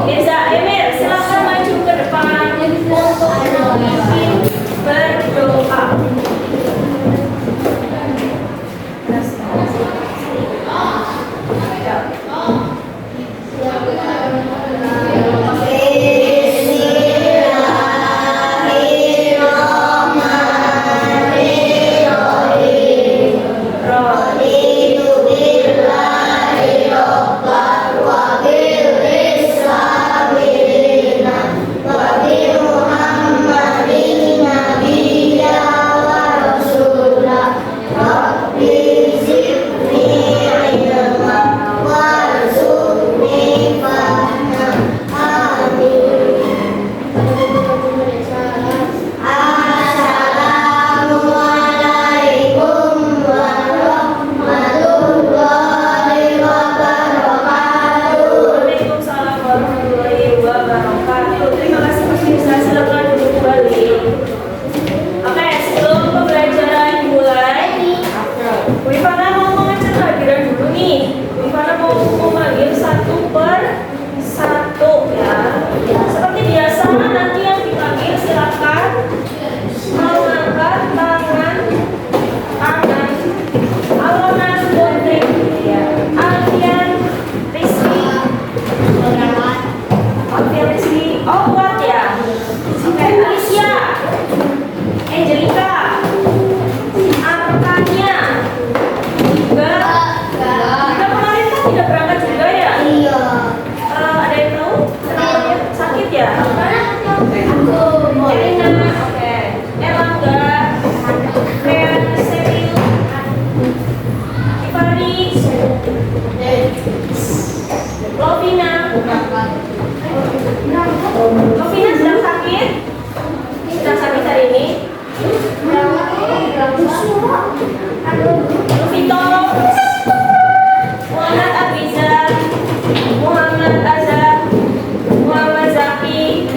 Mirza Emir, silakan maju ke depan untuk memimpin berdoa. Lovina sedang sakit? Sedang sakit hari ini? Luvito, Muhammad Abiza, Muhammad Azhar, Muhammad Zaki,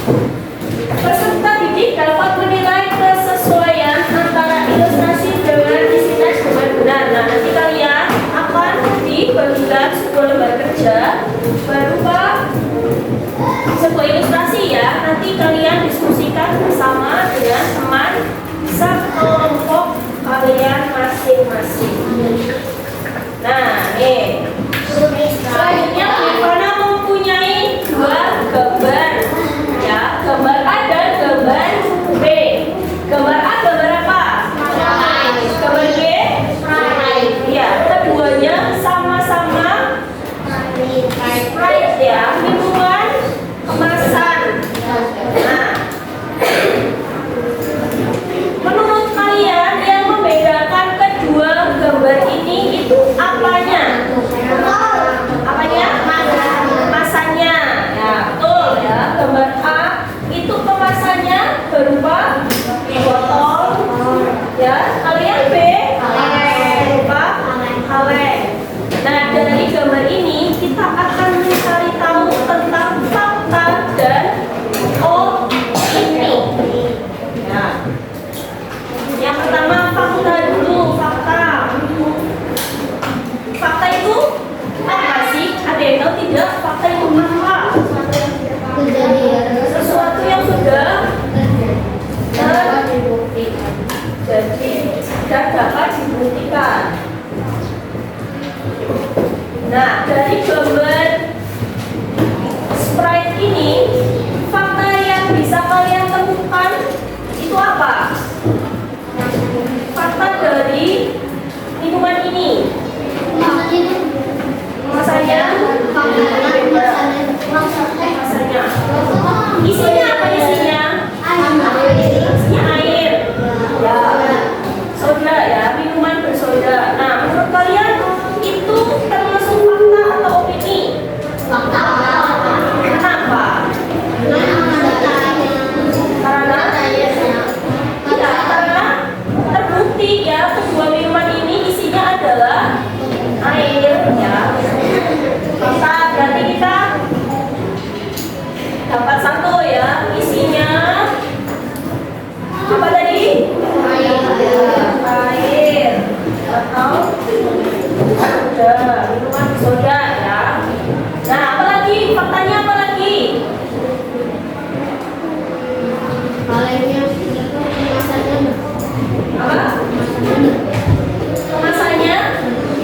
Peserta didik dapat menilai kesesuaian antara ilustrasi dengan isi teks dengan benar. Nah, nanti kalian akan dibagikan sebuah lembar kerja berupa sebuah ilustrasi ya. Nanti kalian diskusikan bersama dengan teman sekelompok kalian masing-masing. Nah, selanjutnya Ivana mempunyai dua gambar ya, gambar A dan gambar B. Gambar A gambar apa? Gambar B? Ya, keduanya sama-sama Sprite ya, minuman kemasan. Nah, menurut kalian yang membedakan kedua gambar ini itu apanya? Apanya? Kemasannya. Ya, betul ya. Gambar A itu kemasannya berupa botol. Ya, kalian B berupa kaleng. Nah, dari gambar ini kita akan mencari tahu tentang fakta dan opini. Ya. Yang pertama fakta dulu, fakta. Fakta itu apa sih? Ada yang tahu tidak? Fakta itu apa? Sesuatu yang sudah jadi dan dapat dibuktikan. Nah, dari gambar Sprite ini, fakta yang bisa kalian temukan itu apa? Fakta dari minuman ini. Kemasannya. Isinya apa isinya? Isinya air. Ya. Soda ya, minuman bersoda. Nah, menurut kalian itu termasuk fakta atau opini? Fakta. Kenapa? Karena terbukti ya kedua minuman ini isinya adalah air ya. Fakta berarti kita dapat satu ya, isinya apa tadi? Air atau soda, minuman soda ya. Nah, apalagi faktanya apa lagi? Apa? Kemasannya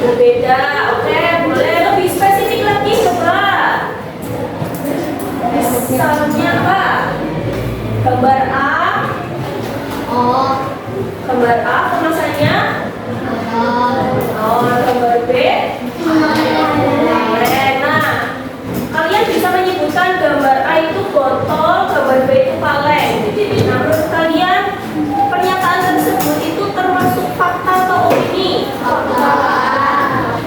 berbeda. Oke, boleh lebih spesifik lagi coba. Misalnya apa? Gambar A. Gambar A kemasannya. Gambar B. Nah, kalian bisa menyebutkan gambar A itu botol, gambar B itu kaleng. Nah, menurut kalian pernyataan tersebut itu termasuk fakta atau opini? Fakta.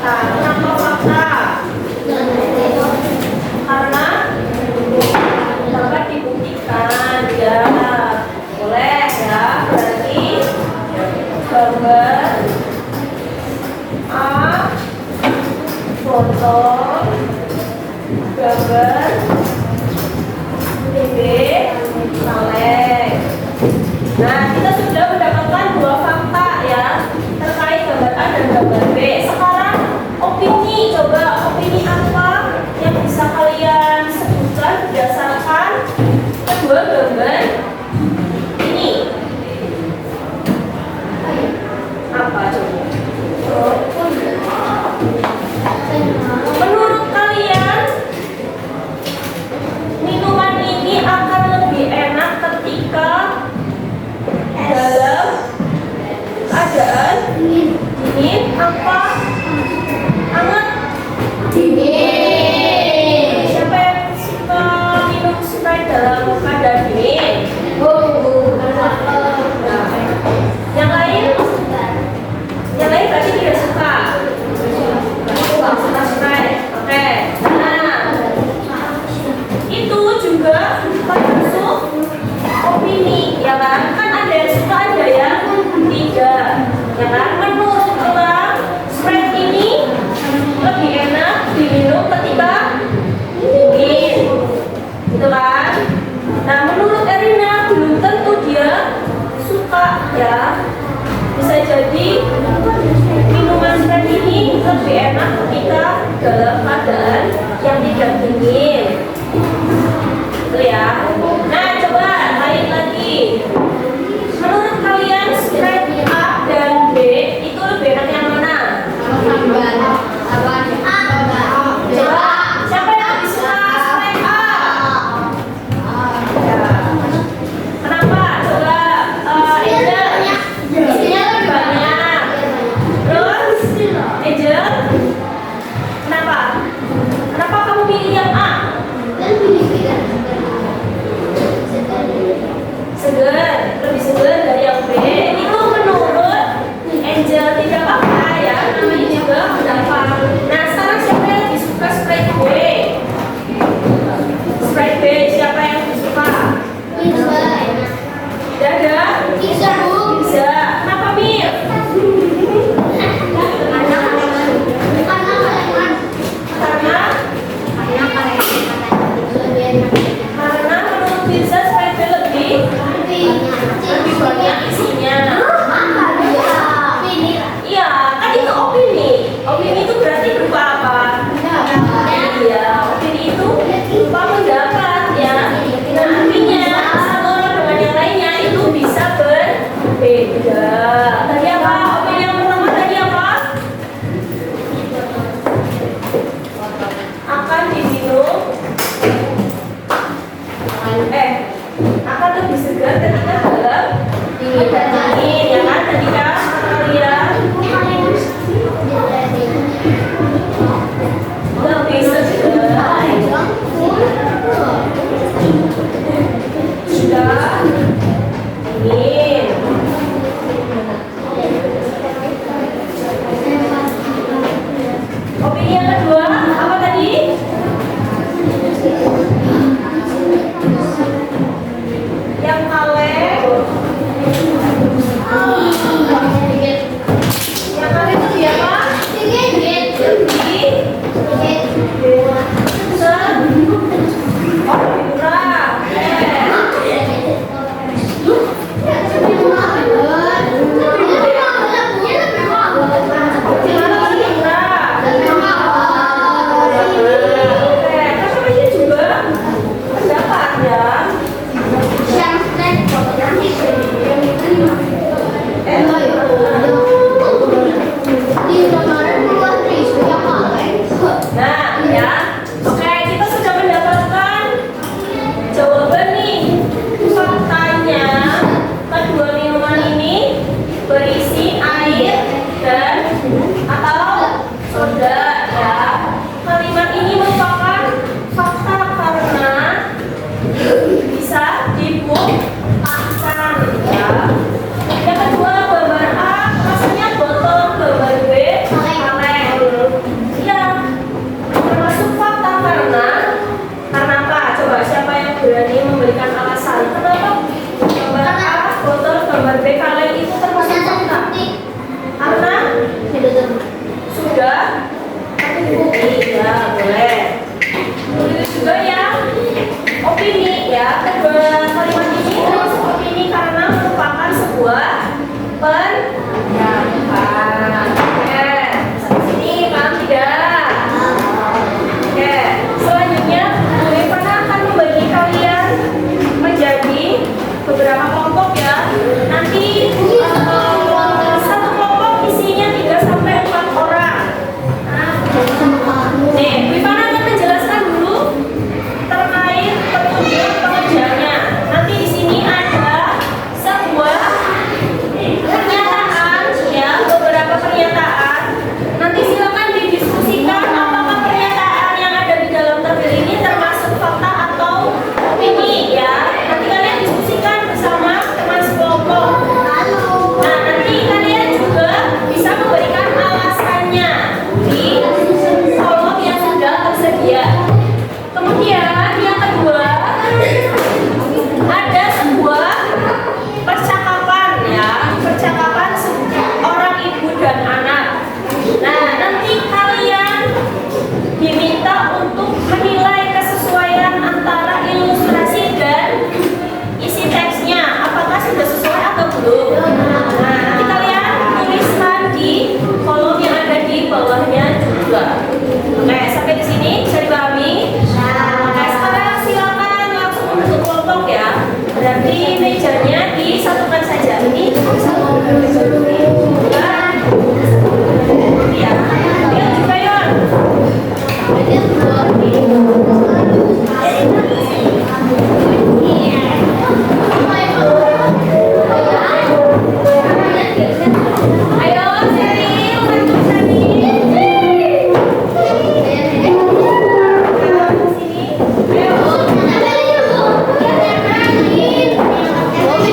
Kenapa fakta? Karena dapat dibuktikan ya. Boleh ya. Berarti gambar A botol, gambar B kaleng. Nah, kita sudah mendapatkan dua fakta ya terkait gambar A dan gambar B. Sekarang opini, coba opini apa yang bisa kalian sebutkan berdasarkan kedua gambar ini? Apa coba? Menurut kalian minuman ini akan lebih enak ketika dalam keadaan dingin apa hangat? Dingin. Siapa yang suka minum Sprite dalam keadaan dingin? Nah, yang lain? Yang lain berarti tidak suka. Suka Sprite. Oke. Nah, itu juga termasuk opini, ya kan? Kan ada yang suka, ada yang tidak, ya kan? Menurut orang lebih enak ketika dalam keadaan yang tidak dingin. Itu ya. Nah, coba lain lagi. Menurut kalian Sprite A dan B itu lebih enak yang mana? Coba, siapa yang lebih suka Sprite A? Ya. Kenapa? Coba Angel. Isinya lebih banyak. Terus Angel. Kenapa? Kenapa kamu pilih yang A? Segar, lebih segar dari yang B. Itu menurut Angel, tidak apa-apa ya, namanya juga pendapat. Nah, sekarang siapa yang lebih suka Sprite B? Sprite B, siapa yang lebih suka? Dada? Bisa. Kenapa, Mir? Karena menurut Mirza Sprite B lebih banyak isinya. Iya, kan itu opini. Opini itu berarti berupa apa? Iya, opini itu berupa pendapat ya. Nah, artinya satu orang dengan yang lainnya itu bisa berbeda. Tadi apa? Opini yang pertama tadi apa? Akan diminum akan lebih segar ketika dalam dingin, ya kan? Ketika kalian lebih segar sudah dingin. Opini yang kedua apa tadi? Yang kaleng. Yang kaleng itu dia apa? Nah, ya. Oke, kita sudah mendapatkan jawaban nih. Faktanya, kedua minuman ini berisi air dan atau soda ya. Kalimat ini merupakan fakta karena bisa dibuktikan ya. Yang kedua, gambar A rasanya botol, gambar B kaleng. Ya, termasuk fakta karena apa? Coba siapa yang berani memberikan alasan? Kenapa gambar A botol, gambar B kaleng itu termasuk fakta? Karena sudah terbukti ya, boleh. Begitu juga ya opini ya. Kedua kalimat ini termasuk opini karena merupakan sebuah pendapat. Oke, sampai sini paham tidak? Oke, selanjutnya Bu Ivana akan membagi kalian menjadi beberapa kelompok ya. Nanti satu kelompok isinya 3 sampai 4 orang. Nih, Bu Ivana akan menjelaskan dulu terkait petunjuk pengerjaannya. Nanti di sini ada sebuah pernyataan ya, beberapa pernyataan. Nanti silakan didiskusikan apakah pernyataan yang ada di dalam tabel ini termasuk fakta atau opini ya. Nanti kalian diskusikan bersama teman sekelompok. Berarti mejanya disatukan saja. Ini dua, ya. Yang juga Yon. Ayo, Seri, untuk Seri. Sini. Ayo.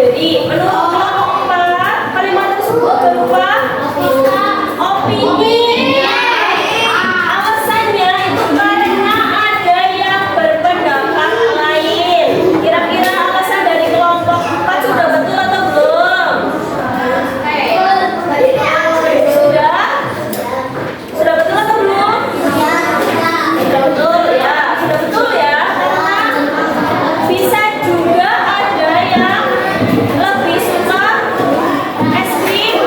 strawberry. Menurut kelompok 4, kalimat tersebut berupa opini. Alasannya itu karena ada yang berpendapat lain. Kira-kira alasan dari kelompok 4 sudah betul atau belum? Sudah? Sudah betul atau belum? Sudah betul ya. Sudah betul ya. Bisa juga ada yang lebih suka es krim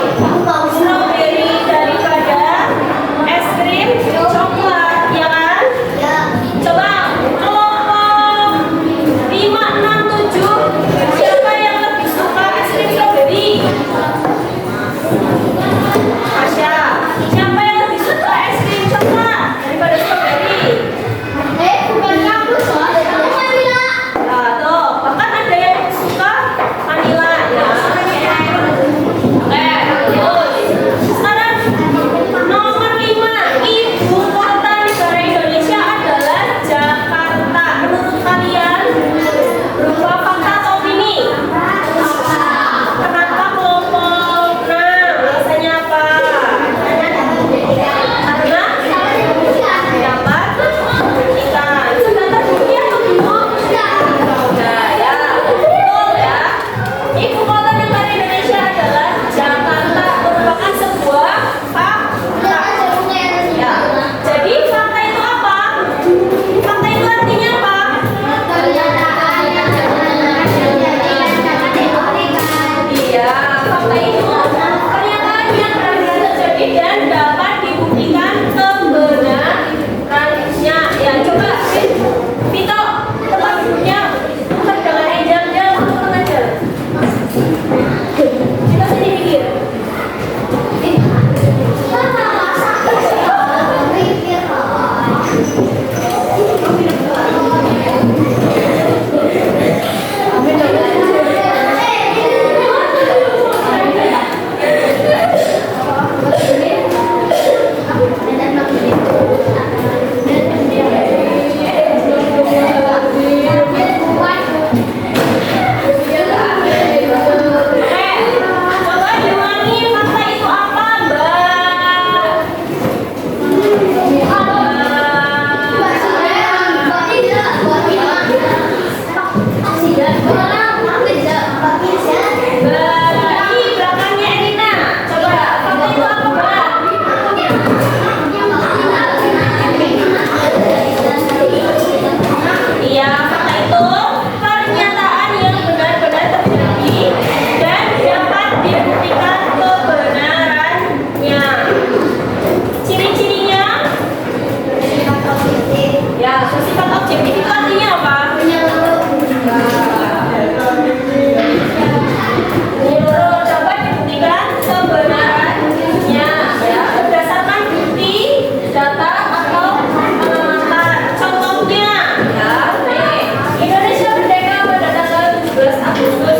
strawberry daripada es krim coklat, ya kan? Coba kelompok 5, 6, 7, siapa yang lebih suka es krim strawberry? Tasya. Siapa yang lebih suka es krim coklat daripada strawberry? Nah, tuh, bahkan ada yang suka vanilla ya. Oke, terus. Sekarang nomor 5, ibu kota negara Indonesia adalah Jakarta. Menurut kalian berupa fakta atau opini? Kenapa kelompok 6? Alasannya apa? Karena dapat ikan. Sudah terbukti atau belum? Sudah ya, betul ya. Ibu kota negara Indonesia adalah Jakarta, merupakan sebuah fakta. Ya. Jadi fakta itu apa? Fakta itu artinya apa? Iya, fakta itu pernyataan yang benar-benar terjadi dan dapat dibuktikan kebenarannya. Ya, coba Vito, tempat duduknya bukan dengan Angel, dia langsung aja. Kita sini pikir. Coba diulangi fakta itu apa, Mbak? Mbak, ini belakangnya Erina. Coba fakta itu apa, Mbak? Iya, fakta itu pernyataan yang benar-benar terjadi dan dapat dibuktikan kebenarannya. Ciri-cirinya? Ya, bersifat objektif itu artinya apa? Menurut dapat dibuktikan kebenarannya, ya, berdasarkan bukti, data atau pengamatan. Contohnya, ya, nih, Indonesia merdeka pada tanggal 17 Agustus